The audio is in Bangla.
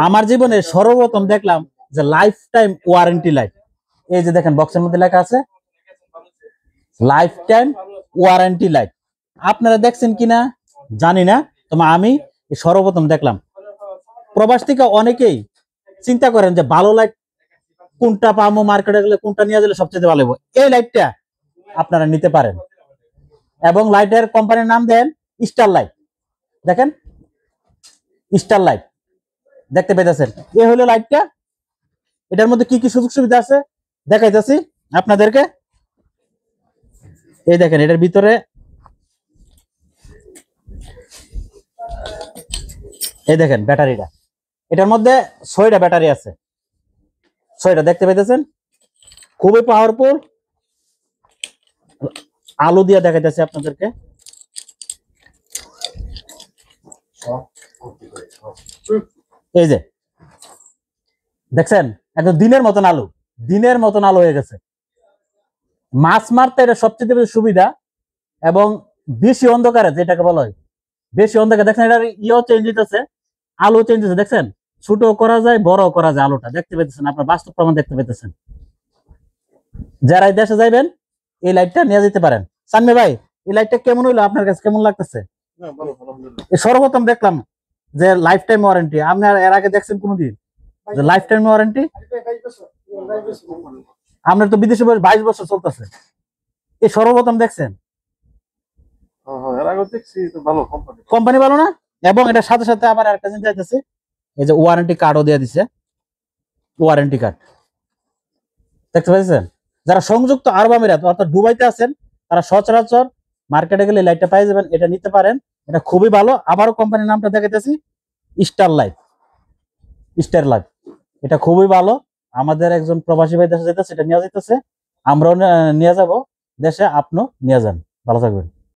আমার জীবনে সর্বপ্রথম দেখলাম যে লাইফ টাইম ওয়ারেন্টি লাইট। এই যে দেখেন বক্সের মধ্যে লেখা আছে লাইফ টাইম ওয়ারেন্টি লাইট। আপনারা দেখছেন কিনা জানি না, তবে আমি সর্বপ্রথম দেখলাম। প্রবাস থেকে অনেকেই চিন্তা করেন যে ভালো লাইট কোনটা পাবো, মার্কেটে গেলে কোনটা নিয়ে গেলে সবচেয়ে ভালো হবে। এই লাইটটা আপনারা নিতে পারেন এবং লাইটের কোম্পানির নাম দেন স্টার লাইট। দেখেন স্টার লাইট দেখতে পেতেছেন, এ হলো লাইটটা। এটার মধ্যে কি কি সুযোগ সুবিধা আছে দেখাইতেছি আপনাদেরকে। এই দেখেন এটার ভিতরে এই দেখেন ব্যাটারিটা, এটার মধ্যে 6টা ব্যাটারি আছে, 6টা দেখতে পেতেছেন, খুবই পাওয়ারফুল। আলো দিয়ে দেখাইতেছি আপনাদেরকে। এই যে দেখছেন একদম দিনের মতন আলো, দিনের মতন আলো হয়ে গেছে। মাছ মারতে এটা সবচেয়ে বেশি সুবিধা এবং বেশি অন্ধকারে, যেটাকে বলা হয় বেশি অন্ধকারে, দেখছেন এটার ইয়েও চেঞ্জ হইতেছে, আলো চেঞ্জ হচ্ছে। দেখছেন ছোট করা যায়, বড় করা যায়, আলোটা দেখতে পেতেছেন, আপনার বাস্তব প্রমাণ দেখতে পেতেছেন। যারা এই দেশে যাইবেন এই লাইটটা নিয়ে যেতে পারেন। সানমে ভাই এই লাইটটা কেমন হইলো, আপনার কাছে কেমন লাগতেছে? সর্বপ্রথম দেখলাম যে লাইফ টাইম ওয়ারেন্টি। আপনি এর আগে দেখছেন কোনদিন যে লাইফ টাইম ওয়ারেন্টি? আপনার তো বিদেশে 22 বছর চলতেছে, এই সর্বপ্রথম দেখছেন। কোম্পানি ভালো না? এবং এটার সাথে সাথে আবার একটা জিনিস চাইতেছে, এই যে ওয়ারেন্টি কার্ডও দিয়ে দিছে, ওয়ারেন্টি কার্ড দেখতে পাচ্ছেন। যারা সংযুক্ত আরব আমিরাত অর্থাৎ দুবাইতে আছেন তারা সচরাচর মার্কেটে গেলে লাইটটা পাই যাবেন, এটা নিতে পারেন, এটা খুবই ভালো। আবারও কোম্পানির নামটা দেখাইতেছি স্টার লাইট, স্টার লাইট। এটা খুবই ভালো। আমাদের একজন প্রবাসী ভাই দেশে যেতেছে, এটা নিয়ে যেতেছে, আমরাও নিয়ে যাব দেশে, আপনিও নিয়ে যান। ভালো থাকবেন।